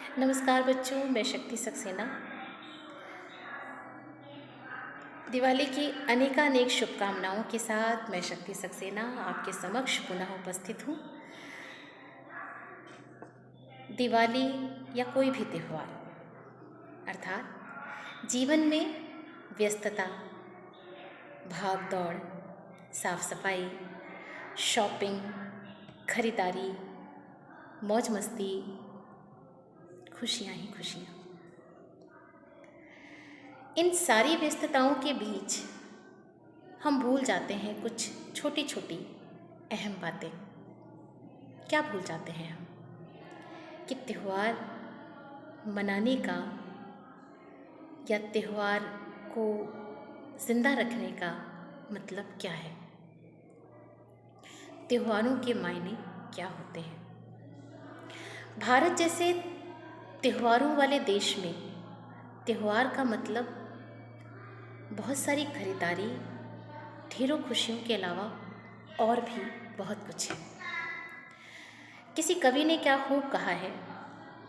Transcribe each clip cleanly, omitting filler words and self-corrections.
नमस्कार बच्चों, मैं शक्ति सक्सेना। दिवाली की अनेकानेक शुभकामनाओं के साथ मैं शक्ति सक्सेना आपके समक्ष पुनः उपस्थित हूँ। दिवाली या कोई भी त्यौहार अर्थात जीवन में व्यस्तता, भाग दौड़, साफ सफाई, शॉपिंग, खरीदारी, मौज मस्ती, खुशियाँ ही खुशियाँ। इन सारी व्यस्तताओं के बीच हम भूल जाते हैं कुछ छोटी छोटी अहम बातें। क्या भूल जाते हैं हम कि त्यौहार मनाने का या त्यौहार को जिंदा रखने का मतलब क्या है, त्योहारों के मायने क्या होते हैं। भारत जैसे त्योहारों वाले देश में त्यौहार का मतलब बहुत सारी खरीदारी, ढेरों खुशियों के अलावा और भी बहुत कुछ है। किसी कवि ने क्या खूब कहा है,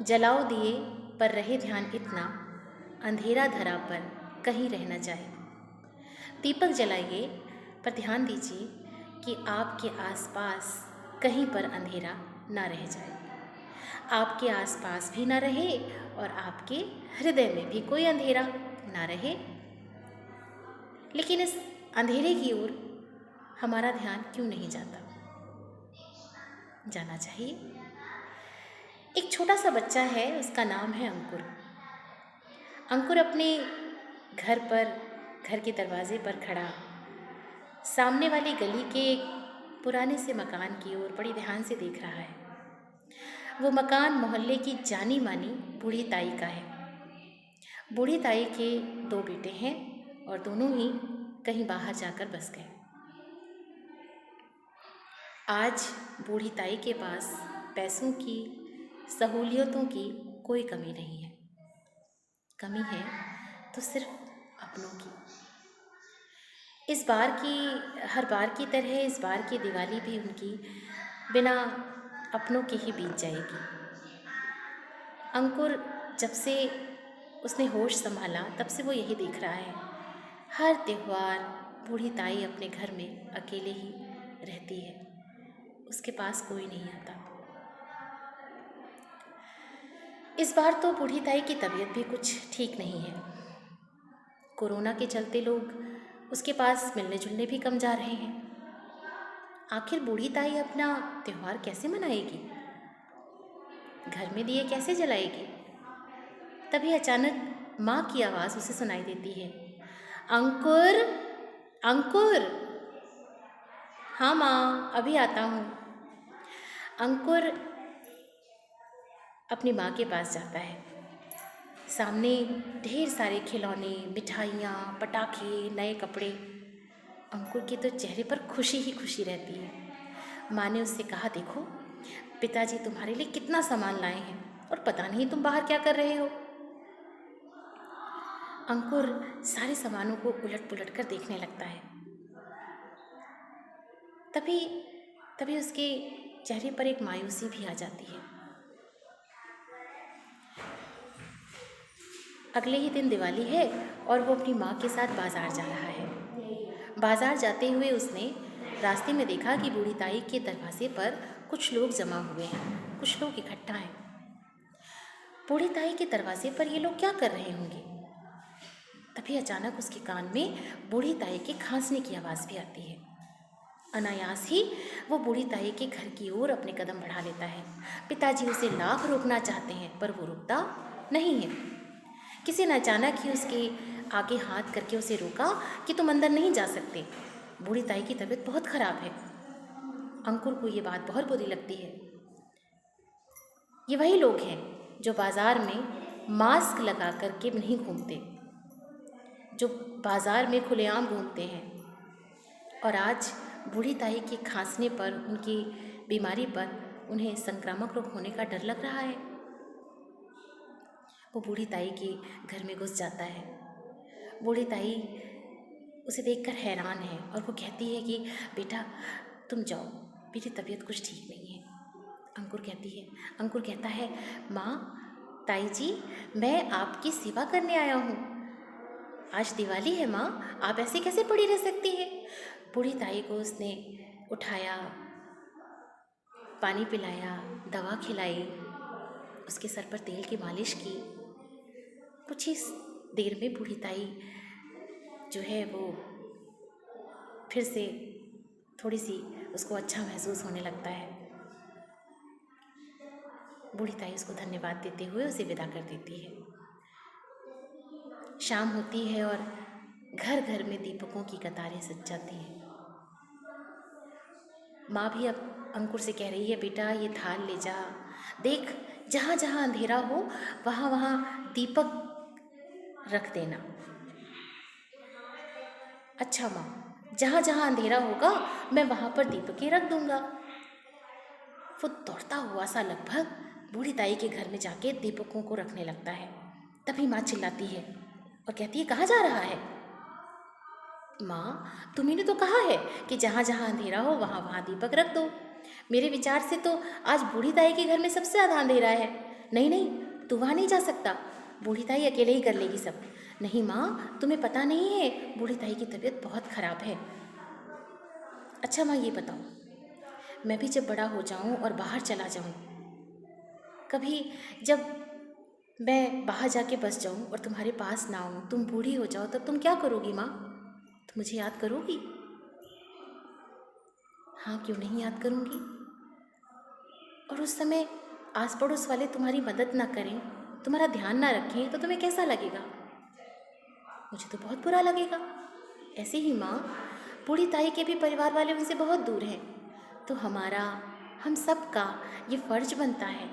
जलाओ दिए पर रहे ध्यान इतना, अंधेरा धरा पर कहीं रह न जाए। दीपक जलाइए पर ध्यान दीजिए कि आपके आसपास कहीं पर अंधेरा ना रह जाए, आपके आसपास भी ना रहे और आपके हृदय में भी कोई अंधेरा ना रहे। लेकिन इस अंधेरे की ओर हमारा ध्यान क्यों नहीं जाता? जाना चाहिए। एक छोटा सा बच्चा है, उसका नाम है अंकुर। अंकुर अपने घर के दरवाजे पर खड़ा सामने वाली गली के एक पुराने से मकान की ओर बड़ी ध्यान से देख रहा है। वो मकान मोहल्ले की जानी मानी बूढ़ी ताई का है। बूढ़ी ताई के 2 बेटे हैं और दोनों ही कहीं बाहर जाकर बस गए। आज बूढ़ी ताई के पास पैसों की, सहूलियतों की कोई कमी नहीं है। कमी है तो सिर्फ अपनों की। हर बार की तरह इस बार की दिवाली भी उनकी बिना अपनों के ही बीत जाएगी। अंकुर जब से उसने होश संभाला तब से वो यही देख रहा है, हर त्यौहार बूढ़ी ताई अपने घर में अकेले ही रहती है, उसके पास कोई नहीं आता। इस बार तो बूढ़ी ताई की तबीयत भी कुछ ठीक नहीं है। कोरोना के चलते लोग उसके पास मिलने जुलने भी कम जा रहे हैं। आखिर बूढ़ी ताई अपना त्यौहार कैसे मनाएगी, घर में दिए कैसे जलाएगी? तभी अचानक माँ की आवाज़ उसे सुनाई देती है, अंकुर, अंकुर। हाँ माँ, अभी आता हूँ। अंकुर अपनी माँ के पास जाता है। सामने ढेर सारे खिलौने, मिठाइयाँ, पटाखे, नए कपड़े। अंकुर के तो चेहरे पर खुशी ही खुशी रहती है। माँ ने उससे कहा, देखो पिताजी तुम्हारे लिए कितना सामान लाए हैं और पता नहीं तुम बाहर क्या कर रहे हो। अंकुर सारे सामानों को उलट पुलट कर देखने लगता है। तभी उसके चेहरे पर एक मायूसी भी आ जाती है। अगले ही दिन दिवाली है और वो अपनी माँ के साथ बाजार जा रहा है। बाजार जाते हुए उसने रास्ते में देखा कि बूढ़ी ताई के दरवाजे पर कुछ लोग जमा हुए हैं, कुछ लोग इकट्ठा हैं। बूढ़ी ताई के दरवाजे पर ये लोग क्या कर रहे होंगे? तभी अचानक उसके कान में बूढ़ी ताई के खांसने की आवाज़ भी आती है। अनायास ही वो बूढ़ी ताई के घर की ओर अपने कदम बढ़ा लेता है। पिताजी उसे लाख रोकना चाहते हैं पर वो रुकता नहीं है। किसी ने अचानक ही उसके आगे हाथ करके उसे रोका कि तुम अंदर नहीं जा सकते, बूढ़ी ताई की तबीयत बहुत खराब है। अंकुर को ये बात बहुत बुरी लगती है। ये वही लोग हैं जो बाज़ार में मास्क लगा करके नहीं घूमते, जो बाज़ार में खुलेआम घूमते हैं, और आज बूढ़ी ताई के खांसने पर, उनकी बीमारी पर उन्हें संक्रामक रोग होने का डर लग रहा है। वो बूढ़ी ताई के घर में घुस जाता है। बूढ़ी ताई उसे देखकर हैरान है और वो कहती है कि बेटा तुम जाओ, मेरी तबीयत कुछ ठीक नहीं है। अंकुर कहता है, माँ ताई जी, मैं आपकी सेवा करने आया हूँ। आज दिवाली है माँ, आप ऐसे कैसे पड़ी रह सकती हैं? बूढ़ी ताई को उसने उठाया, पानी पिलाया, दवा खिलाई, उसके सर पर तेल की मालिश की। कुछ ही देर में बूढ़ी ताई जो है वो फिर से थोड़ी सी उसको अच्छा महसूस होने लगता है। बूढ़ी ताई उसको धन्यवाद देते हुए उसे विदा कर देती है। शाम होती है और घर घर में दीपकों की कतारें सज जाती हैं। माँ भी अब अंकुर से कह रही है, बेटा ये थाल ले जा, देख जहाँ जहाँ अंधेरा हो वहाँ वहाँ दीपक रख देना। अच्छा माँ, जहाँ जहाँ अंधेरा होगा मैं वहाँ पर दीपकें रख दूंगा। वो दौड़ता हुआ सा लगभग बूढ़ी ताई के घर में जाके दीपकों को रखने लगता है। तभी माँ चिल्लाती है और कहती है, कहाँ जा रहा है? माँ, तुम्ही ने तो कहा है कि जहाँ जहाँ अंधेरा हो वहाँ वहाँ दीपक रख दो। मेरे विचार से तो आज बूढ़ी ताई के घर में सबसे ज़्यादा अंधेरा है। नहीं नहीं, तू वहाँ नहीं जा सकता, बूढ़ी ताई अकेले ही कर लेगी सब। नहीं माँ, तुम्हें पता नहीं है, बूढ़ी ताई की तबीयत बहुत ख़राब है। अच्छा माँ, ये बताओ, मैं भी जब बड़ा हो जाऊँ और बाहर चला जाऊँ, कभी जब मैं बाहर जाके बस जाऊँ और तुम्हारे पास ना आऊँ, तुम बूढ़ी हो जाओ, तब तुम क्या करोगी माँ? तुम मुझे याद करोगी? हाँ, क्यों नहीं याद करूँगी। और उस समय आस पड़ोस वाले तुम्हारी मदद ना करें, तुम्हारा ध्यान ना रखें, तो तुम्हें कैसा लगेगा? मुझे तो बहुत बुरा लगेगा। ऐसे ही माँ, बूढ़ी ताई के भी परिवार वाले उनसे बहुत दूर हैं, तो हमारा, हम सब का ये फ़र्ज बनता है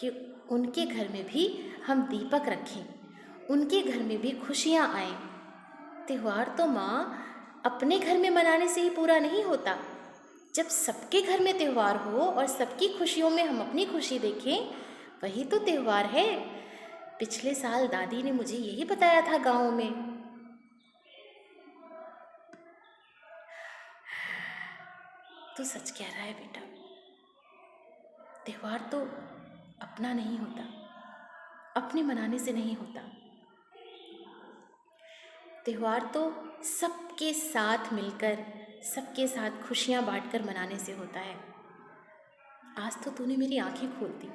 कि उनके घर में भी हम दीपक रखें, उनके घर में भी खुशियाँ आएँ। त्यौहार तो माँ अपने घर में मनाने से ही पूरा नहीं होता। जब सबके घर में त्यौहार हो और सबकी खुशियों में हम अपनी खुशी देखें, वही तो त्यौहार है। पिछले साल दादी ने मुझे यही बताया था गाँव में। तो सच कह रहा है बेटा, त्यौहार तो अपना नहीं होता, अपने मनाने से नहीं होता। त्यौहार तो सबके साथ मिलकर, सबके साथ खुशियाँ बांटकर मनाने से होता है। आज तो तूने मेरी आंखें खोल दी।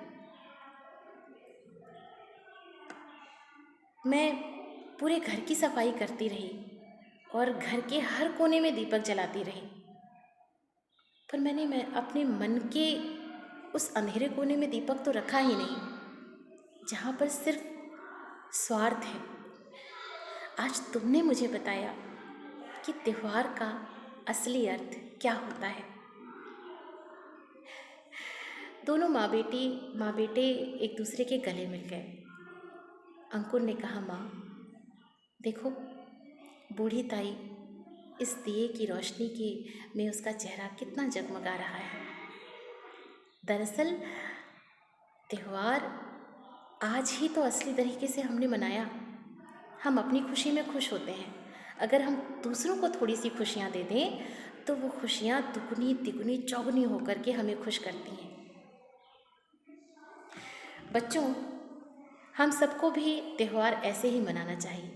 मैं पूरे घर की सफाई करती रही और घर के हर कोने में दीपक जलाती रही, पर मैं अपने मन के उस अंधेरे कोने में दीपक तो रखा ही नहीं, जहाँ पर सिर्फ स्वार्थ है। आज तुमने मुझे बताया कि त्यौहार का असली अर्थ क्या होता है। दोनों माँ बेटे एक दूसरे के गले मिल गए। अंकुर ने कहा, माँ देखो, बूढ़ी ताई इस दिए की रोशनी के में उसका चेहरा कितना जगमगा रहा है। दरअसल त्यौहार आज ही तो असली तरीके से हमने मनाया। हम अपनी खुशी में खुश होते हैं, अगर हम दूसरों को थोड़ी सी खुशियाँ दे दें तो वो खुशियाँ दुगनी तिगुनी चौगुनी होकर के हमें खुश करती हैं। बच्चों, हम सबको भी त्यौहार ऐसे ही मनाना चाहिए।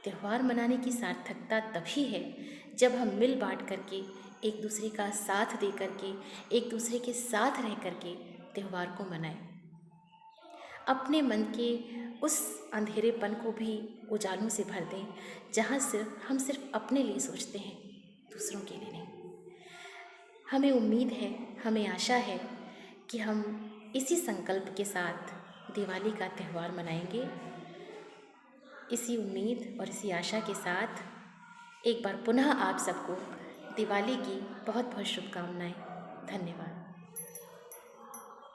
त्यौहार मनाने की सार्थकता तभी है जब हम मिल बांट करके, एक दूसरे का साथ दे करके, एक दूसरे के साथ रह करके त्यौहार को मनाएं। अपने मन के उस अंधेरेपन को भी उजालों से भर दें, जहाँ हम सिर्फ अपने लिए सोचते हैं, दूसरों के लिए नहीं। हमें उम्मीद है, हमें आशा है कि हम इसी संकल्प के साथ दिवाली का त्यौहार मनाएंगे। इसी उम्मीद और इसी आशा के साथ एक बार पुनः आप सबको दिवाली की बहुत बहुत शुभकामनाएं। धन्यवाद।